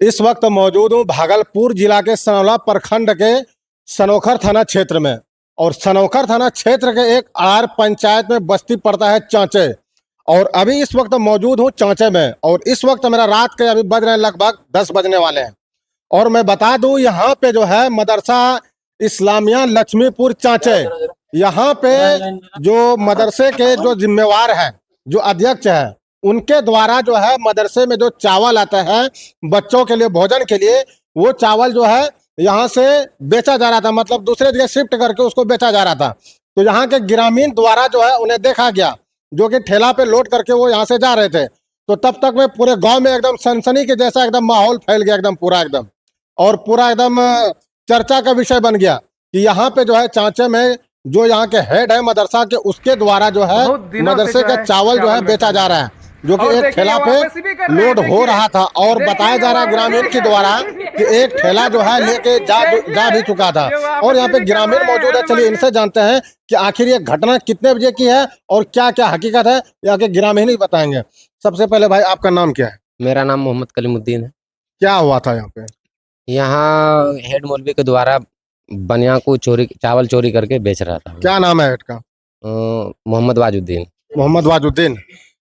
इस वक्त मौजूद हूँ भागलपुर जिला के सनौला प्रखंड के सनोखर थाना क्षेत्र में। और सनोखर थाना क्षेत्र के एक आर पंचायत में बस्ती पड़ता है चांचे। और अभी इस वक्त मौजूद हूँ चांचे में, और इस वक्त मेरा रात के अभी बज रहे हैं लगभग 10 बजने वाले हैं। और मैं बता दूं, यहाँ पे जो है मदरसा इस्लामिया लक्ष्मीपुर चांचे, यहाँ पे जो मदरसे के जो जिम्मेवार हैं, जो अध्यक्ष है, उनके द्वारा जो है मदरसे में जो चावल आता है बच्चों के लिए भोजन के लिए, वो चावल जो है यहाँ से बेचा जा रहा था, मतलब दूसरे जगह शिफ्ट करके उसको बेचा जा रहा था। तो यहाँ के ग्रामीण द्वारा जो है उन्हें देखा गया, जो कि ठेला पे लोड करके वो यहाँ से जा रहे थे। तो तब तक में पूरे गांव में एकदम सनसनी के जैसा एकदम माहौल फैल गया, एकदम पूरा एकदम, और पूरा एकदम चर्चा का विषय बन गया कि यहाँ पे जो है चांचे में जो यहाँ के हेड है मदरसा के, उसके द्वारा जो है मदरसे का चावल जो है बेचा जा रहा है, जो कि एक ठेला पे लोड हो रहा था। और बताया जा रहा है ग्रामीण के द्वारा कि एक ठेला जो है लेके जा भी चुका था। और यहाँ पे ग्रामीण मौजूद है, चलिए इनसे जानते हैं कि आखिर ये घटना कितने बजे की है और क्या क्या हकीकत है, यहाँ के ग्रामीण ही बताएंगे। सबसे पहले भाई, आपका नाम क्या है? मेरा नाम मोहम्मद कलीमुद्दीन है। क्या हुआ था यहाँ पे? यहाँ हेड मौलवी के द्वारा बनिया को चावल चोरी करके बेच रहा था। क्या नाम है हेड का? मोहम्मद वाजुद्दीन। मोहम्मद वाजुद्दीन।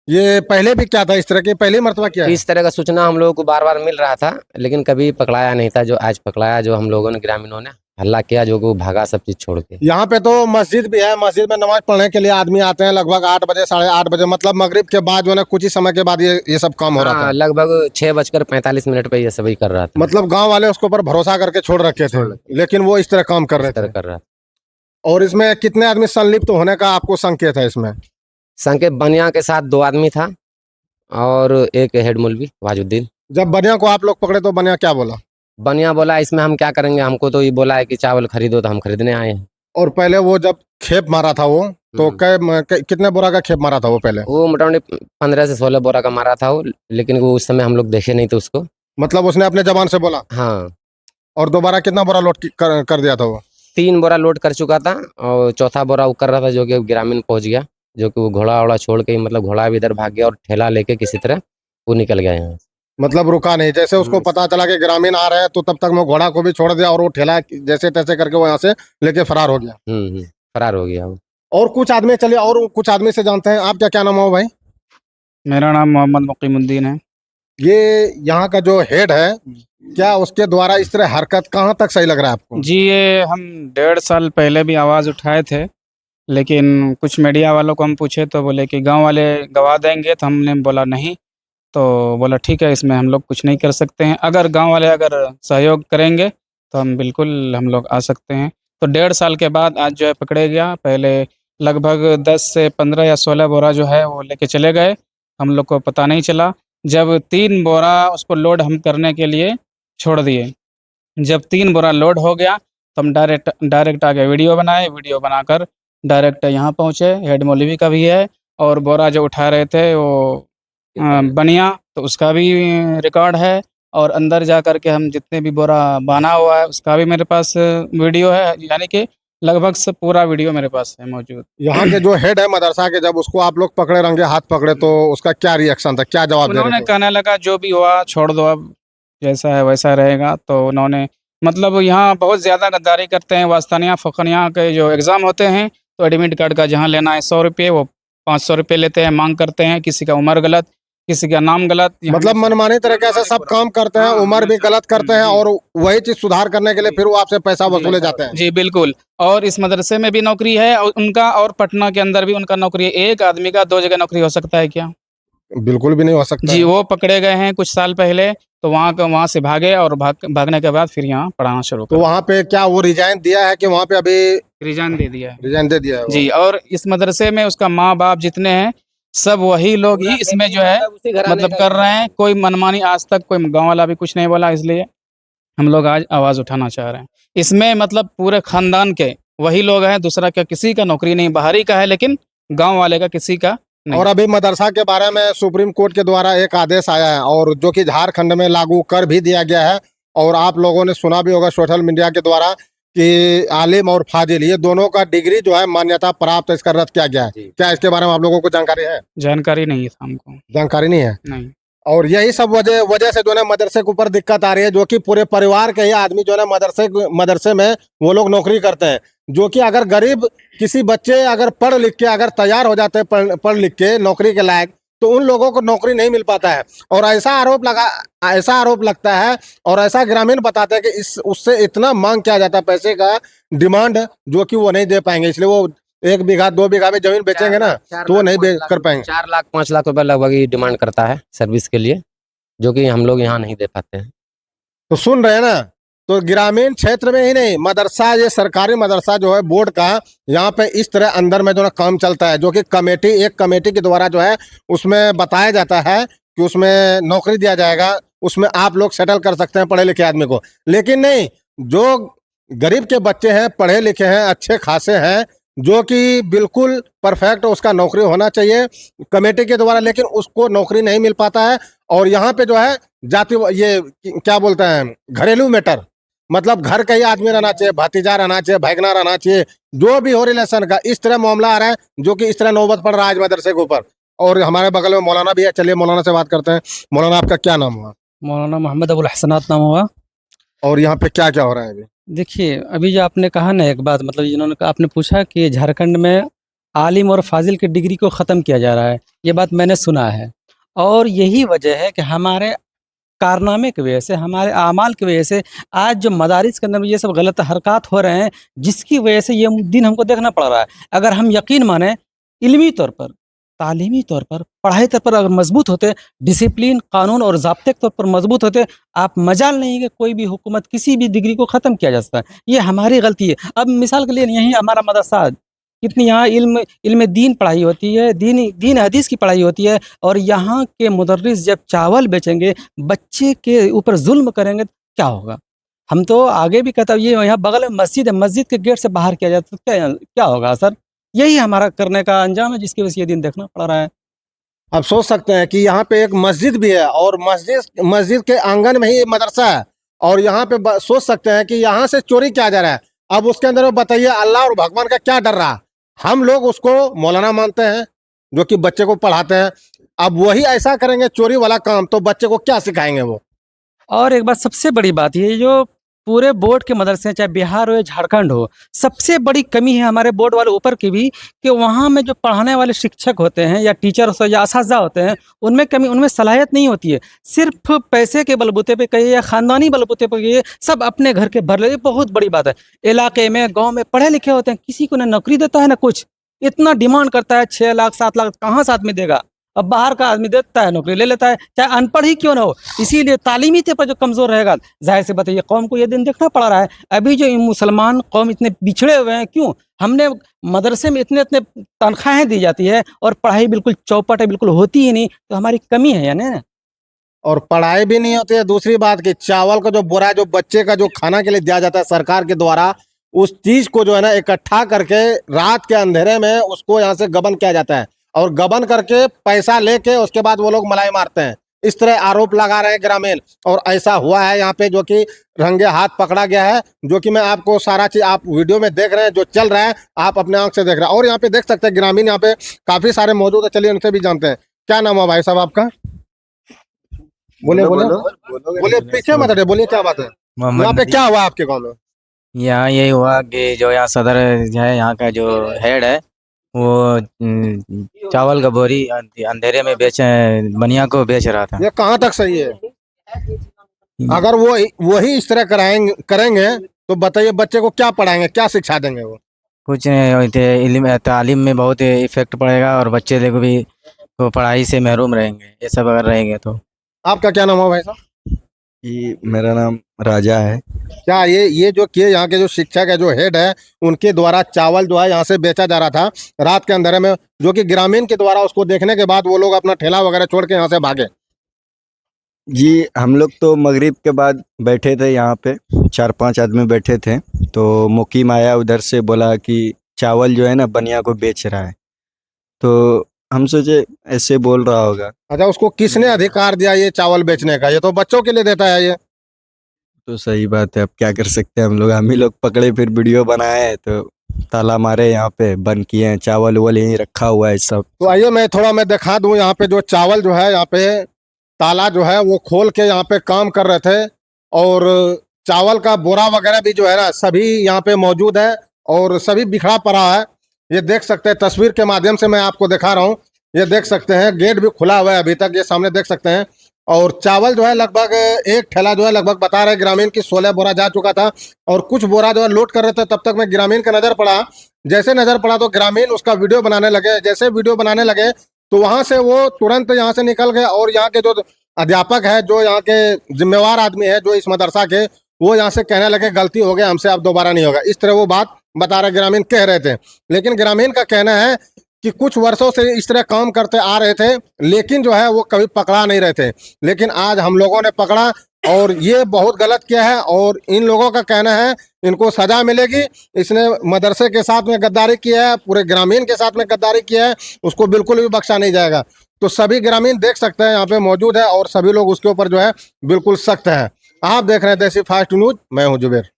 ये पहले भी क्या था इस तरह की, पहली मर्तबा क्या है? इस तरह का सूचना हम लोगों को बार बार मिल रहा था, लेकिन कभी पकड़ाया नहीं था। जो आज पकड़ाया, जो हम लोगों ने ग्रामीणों ने हल्ला किया, जो को भागा सब चीज छोड़ के। यहाँ पे तो मस्जिद भी है, मस्जिद में नमाज पढ़ने के लिए आदमी आते हैं लगभग 8 बजे 8:30 बजे, मतलब मगरिब के बाद जो है कुछ ही समय के बाद ये सब काम हो रहा था। लगभग 6:45 पे ये सभी कर रहा था। मतलब गांव वाले उसके ऊपर भरोसा करके छोड़ रखे थे, लेकिन वो इस तरह काम कर रहे थे। और इसमें कितने आदमी संलिप्त होने का आपको संकेत है? इसमें संकेत बनिया के साथ 2 आदमी था और एक हेड मौलवी वाजुद्दीन। जब बनिया को आप लोग पकड़े तो बनिया क्या बोला? बनिया बोला इसमें हम क्या करेंगे, हमको तो ये बोला है कि चावल खरीदो, तो हम खरीदने आए हैं। और पहले वो जब खेप मारा था वो, तो कितने बोरा का खेप मारा था वो पहले? वो मोटामोटी 15 से 16 बोरा का मारा था वो, लेकिन वो उस समय हम लोग देखे नहीं थे उसको। मतलब उसने अपने जबान से बोला? हाँ। और दोबारा कितना बोरा लोड कर दिया था वो? 3 बोरा लोड कर चुका था और चौथा बोरा वो कर रहा था, जो कि ग्रामीण पहुंच गया, जो कि वो घोड़ा वोड़ा छोड़ के, मतलब घोड़ा भी इधर भाग गया और ठेला लेके किसी तरह वो निकल गया यहाँ। मतलब रुका नहीं, जैसे उसको पता चला कि ग्रामीण आ रहे हैं तो तब तक वो घोड़ा को भी छोड़ दिया और वो ठेला जैसे तैसे करके वो यहाँ से लेके फरार हो गया। फरार हो गया वो। और कुछ आदमी, चलिए और कुछ आदमी से जानते हैं। आप क्या नाम हो भाई? मेरा नाम मोहम्मद मुकीमुद्दीन है। ये यहाँ का जो हेड है, क्या उसके द्वारा इस तरह हरकत कहाँ तक सही लग रहा है आपको? जी, ये हम 1.5 साल पहले भी आवाज़ उठाए थे, लेकिन कुछ मीडिया वालों को हम पूछे तो बोले कि गांव वाले गवाह देंगे, तो हमने बोला नहीं। तो बोला ठीक है, इसमें हम लोग कुछ नहीं कर सकते हैं, अगर गांव वाले अगर सहयोग करेंगे तो हम बिल्कुल हम लोग आ सकते हैं। तो 1.5 साल के बाद आज जो है पकड़े गया। पहले लगभग 10 से 15 या 16 बोरा जो है वो लेके चले गए, हम लोग को पता नहीं चला। जब 3 बोरा उसको लोड हम करने के लिए छोड़ दिए, जब 3 बोरा लोड हो गया तो हम डायरेक्ट आगे वीडियो बनाए, वीडियो बनाकर डायरेक्ट यहाँ पहुँचे। हेड मौलवी का भी है, और बोरा जो उठा रहे थे वो बनिया, तो उसका भी रिकॉर्ड है। और अंदर जा कर के हम जितने भी बोरा बना हुआ है उसका भी मेरे पास वीडियो है, यानी कि लगभग सब पूरा वीडियो मेरे पास है मौजूद। यहाँ के जो हेड है मदरसा के, जब उसको आप लोग पकड़े, रंगे हाथ पकड़े, तो उसका क्या रिएक्शन था, क्या जवाब दे रहे थे? उन्होंने कहने लगा जो भी हुआ छोड़ दो, अब जैसा है वैसा रहेगा। तो उन्होंने, मतलब यहाँ बहुत ज़्यादा गद्दारी करते हैं। वास्तानिया फ़कनिया के जो एग्ज़ाम होते हैं, तो एडमिट कार्ड का जहाँ लेना है 100 रुपये, वो 500 रुपये लेते हैं, मांग करते हैं। किसी का उम्र गलत, किसी का नाम गलत, मतलब मनमानी तरीके से सब काम करते हैं, उम्र भी गलत करते हैं, और वही चीज सुधार करने के लिए फिर वो आपसे पैसा वसूले जाते हैं। जी बिल्कुल। और इस मदरसे में भी नौकरी है उनका, और पटना के अंदर भी उनका नौकरी है। एक आदमी का 2 जगह नौकरी हो सकता है क्या? बिल्कुल भी नहीं हो सकता जी। वो पकड़े गए हैं कुछ साल पहले, तो वहाँ से भागे, और भागने के बाद फिर यहाँ पढ़ाना शुरू तो वहाँ पे क्या वो रिजाइन दिया है कि वहाँ पे अभी रिजाइन दे दिया है? रिजाइन दे दिया है जी। और इस मदरसे में उसका माँ बाप जितने हैं सब वही लोग ही इसमें जो है मतलब कर रहे हैं। कोई मनमानी आज तक कोई गांव वाला भी कुछ नहीं बोला, इसलिए हम लोग आज आवाज़ उठाना चाह रहे हैं। इसमें मतलब पूरे खानदान के वही लोग हैं, दूसरा का किसी का नौकरी नहीं, बाहरी का है लेकिन गांव वाले का किसी का नहीं। और अभी मदरसा के बारे में सुप्रीम कोर्ट के द्वारा एक आदेश आया है, और जो कि झारखंड में लागू कर भी दिया गया है। और आप लोगों ने सुना भी होगा सोशल मीडिया के द्वारा कि आलिम और फाजिल, ये दोनों का डिग्री जो है मान्यता प्राप्त, इसका रद्द किया गया है। क्या इसके बारे में आप लोगों को जानकारी है? जानकारी नहीं था हमको। जानकारी नहीं है? नहीं। और यही सब वजह वजह से जो है ना मदरसे के ऊपर दिक्कत आ रही है, जो कि पूरे परिवार के ही आदमी जो है ना मदरसे में वो लोग नौकरी करते हैं। जो कि अगर गरीब किसी बच्चे अगर पढ़ लिख के अगर तैयार हो जाते हैं पढ़ लिख के नौकरी के लायक, तो उन लोगों को नौकरी नहीं मिल पाता है। और ऐसा आरोप लगता है और ऐसा ग्रामीण बताते हैं कि इस उससे इतना मांग किया जाता है पैसे का डिमांड, जो कि वो नहीं दे पाएंगे। इसलिए वो 1 बीघा 2 बीघा में जमीन बेचेंगे ना तो वो नहीं कर पाएंगे। 4 लाख 5 लाख रुपए लगभग ही डिमांड करता है सर्विस के लिए, जो कि हम लोग यहाँ नहीं दे पाते हैं। तो सुन रहे हैं ना, तो ग्रामीण क्षेत्र में ही नहीं, मदरसा ये सरकारी मदरसा जो है बोर्ड का, यहाँ पे इस तरह अंदर में जो ना काम चलता है, जो कि एक कमेटी के द्वारा जो है उसमें बताया जाता है कि उसमें नौकरी दिया जाएगा, उसमें आप लोग सेटल कर सकते हैं पढ़े लिखे आदमी को। लेकिन नहीं, जो गरीब के बच्चे हैं, पढ़े लिखे हैं, अच्छे खासे हैं, जो कि बिल्कुल परफेक्ट उसका नौकरी होना चाहिए कमेटी के द्वारा, लेकिन उसको नौकरी नहीं मिल पाता है। और यहाँ पे जो है जाति ये क्या बोलते हैं घरेलू मैटर, मतलब घर का ही आदमी रहना चाहिए, भतीजा रहना चाहिए, भैगना रहना चाहिए, जो भी हो रिलेशन का, इस तरह मामला आ रहा है, जो कि इस तरह नौबत पड़ रहा है आज मदरसे के ऊपर। और हमारे बगल में मौलाना भी है, चलिए मौलाना से बात करते हैं। मौलाना आपका क्या नाम हुआ मौलाना मोहम्मद अबुल हसनात नाम हुआ। और यहाँ पे क्या क्या हो रहा है अभी? देखिए, अभी जो आपने कहा ना एक बात, मतलब जिन्होंने आपने पूछा कि झारखंड में आलिम और फाजिल की डिग्री को ख़त्म किया जा रहा है, ये बात मैंने सुना है। और यही वजह है कि हमारे कारनामे की वजह से, हमारे आमाल की वजह से आज जो मदारिस के अंदर ये सब गलत हरकत हो रहे हैं, जिसकी वजह से ये दिन हमको देखना पड़ रहा है। अगर हम यकीन माने इल्मी तौर पर, तालीमी तौर पर, पढ़ाई तौर पर अगर मजबूत होते, डिसिप्लिन, कानून और ज़ाब्ते के तौर पर मजबूत होते, आप मजाल नहीं कि कोई भी हुकूमत किसी भी डिग्री को ख़त्म किया जा सकता है। ये हमारी गलती है। अब मिसाल के लिए यहीं हमारा मदरसा, कितनी यहाँ इल्म इल्म दीन पढ़ाई होती है, दीन हदीस की पढ़ाई होती है, और यहाँ के मुदर्रिस जब चावल बेचेंगे, बच्चे के ऊपर जुल्म करेंगे तो क्या होगा? हम तो आगे भी कहता, ये यहाँ बगल में मस्जिद है, मस्जिद के गेट से बाहर किया जाता तो क्या होगा सर? यही हमारा करने का अंजाम है, जिसकी वजह से ये दिन देखना पड़ रहा है। आप सोच सकते हैं कि यहाँ पे एक मस्जिद भी है और मस्जिद के आंगन में ही मदरसा है, और यहाँ पे सोच सकते हैं कि यहाँ से चोरी किया जा रहा है। अब उसके अंदर बताइए अल्लाह और भगवान का क्या डर रहा? हम लोग उसको मौलाना मानते हैं जो कि बच्चे को पढ़ाते हैं। अब वही ऐसा करेंगे चोरी वाला काम, तो बच्चे को क्या सिखाएंगे वो? और एक बात, सबसे बड़ी बात ये जो पूरे बोर्ड के मदरसे हैं, चाहे बिहार हो या झारखंड हो, सबसे बड़ी कमी है हमारे बोर्ड वाले ऊपर की भी, कि वहाँ में जो पढ़ाने वाले शिक्षक होते हैं या टीचर या असातिज़ा होते हैं, उनमें कमी, उनमें सलाहियत नहीं होती है। सिर्फ पैसे के बलबूते पे कहिए या ख़ानदानी बलबूते पे कहिए, सब अपने घर के भर ले, ये बहुत बड़ी बात है। इलाके में, गाँव में पढ़े लिखे होते हैं, किसी को ना नौकरी देता है ना कुछ, इतना डिमांड करता है 6 लाख 7 लाख, कहाँ से आदमी देगा? अब बाहर का आदमी देता है, नौकरी ले लेता है, चाहे अनपढ़ ही क्यों ना हो। इसीलिए तालीमी तौर पर जो कमज़ोर रहेगा, जाहिर से बताइए कौम को ये दिन देखना पड़ रहा है। अभी जो मुसलमान कौम इतने बिछड़े हुए हैं, क्यों? हमने मदरसे में इतने इतने तनख्वाहें दी जाती है और पढ़ाई बिल्कुल चौपट है, बिल्कुल होती ही नहीं, तो हमारी कमी है या नहीं? और पढ़ाई भी नहीं होती है। दूसरी बात कि चावल का जो बोरा जो बच्चे का जो खाना के लिए दिया जाता है सरकार के द्वारा, उस चीज को जो है ना इकट्ठा करके रात के अंधेरे में उसको यहाँ से गबन किया जाता है, और गबन करके पैसा लेके उसके बाद वो लोग मलाई मारते हैं। इस तरह आरोप लगा रहे हैं ग्रामीण, और ऐसा हुआ है यहाँ पे, जो कि रंगे हाथ पकड़ा गया है। जो कि मैं आपको सारा चीज आप वीडियो में देख रहे हैं, जो चल रहा है आप अपने आंख से देख रहे हैं। और यहाँ पे देख सकते हैं ग्रामीण यहाँ पे काफी सारे मौजूद है, चलिए उनसे भी जानते हैं। क्या नाम है भाई साहब आपका? बोलिए बोलिए, पीछे मत हटिए, बोलिए क्या बात है? यहाँ पे क्या हुआ आपके गाँव में? यहाँ यही हुआ कि जो यहाँ सदर है, यहाँ का जो हेड है, वो चावल का बोरी अंधेरे में बनिया को बेच रहा था। ये कहाँ तक सही है? अगर वो वही इस तरह करेंगे तो बताइए बच्चे को क्या पढ़ाएंगे, क्या शिक्षा देंगे वो? कुछ नहीं, तालीम में बहुत इफेक्ट पड़ेगा और बच्चे देखो भी तो पढ़ाई से महरूम रहेंगे, ये सब अगर रहेंगे तो। आपका क्या नाम है भाई साहब? मेरा नाम राजा है। क्या ये जो किए यहाँ के जो शिक्षक है, जो हेड है, उनके द्वारा चावल जो है यहाँ से बेचा जा रहा था रात के अंधेरे में, जो कि ग्रामीण के द्वारा उसको देखने के बाद वो लोग अपना ठेला वगैरह छोड़ के यहाँ से भागे? जी, हम लोग तो मगरिब के बाद बैठे थे यहाँ पे, 4-5 आदमी बैठे थे, तो मुकीम आया उधर से, बोला कि चावल जो है ना बनिया को बेच रहा है। तो हम सोचे ऐसे बोल रहा होगा। अच्छा, उसको किसने अधिकार दिया ये चावल बेचने का? ये तो बच्चों के लिए देता है ये। तो सही बात है, अब क्या कर सकते हैं हम ही लोग पकड़े, फिर वीडियो बनाए तो ताला मारे, यहाँ पे बंद किए हैं, चावल वल यहीं रखा हुआ है सब। तो आइए मैं दिखा दूं यहाँ पे जो चावल जो है यहाँ पे ताला जो है वो खोल के यहाँ पे काम कर रहे थे और चावल का बोरा वगैरह भी जो है ना सभी यहाँ पे मौजूद है और सभी बिखरा पड़ा है। ये देख सकते हैं, तस्वीर के माध्यम से मैं आपको दिखा रहा हूँ। ये देख सकते हैं, गेट भी खुला हुआ है अभी तक, ये सामने देख सकते हैं। और चावल जो है लगभग एक ठेला जो है लगभग बता रहे ग्रामीण की 16 बोरा जा चुका था और कुछ बोरा जो है लोड कर रहे थे। तब तक में ग्रामीण का नजर पड़ा, जैसे नजर पड़ा तो ग्रामीण उसका वीडियो बनाने लगे। जैसे वीडियो बनाने लगे तो वहां से वो तुरंत यहाँ से निकल गए और यहाँ के जो अध्यापक है, जो यहाँ के जिम्मेवार आदमी है जो इस मदरसा के, वो यहाँ से कहने लगे गलती हो गया हमसे, अब दोबारा नहीं होगा। इस तरह वो बात बता रहे ग्रामीण कह रहे थे। लेकिन ग्रामीण का कहना है कि कुछ वर्षों से इस तरह काम करते आ रहे थे, लेकिन जो है वो कभी पकड़ा नहीं रहे थे। लेकिन आज हम लोगों ने पकड़ा और ये बहुत गलत किया है और इन लोगों का कहना है इनको सजा मिलेगी। इसने मदरसे के साथ में गद्दारी किया है, पूरे ग्रामीण के साथ में गद्दारी किया है, उसको बिल्कुल भी बख्शा नहीं जाएगा। तो सभी ग्रामीण देख सकते हैं यहाँ पे मौजूद है और सभी लोग उसके ऊपर जो है बिल्कुल सख्त है। आप देख रहे हैं देसी फास्ट न्यूज, मैं हूँ जुबेर।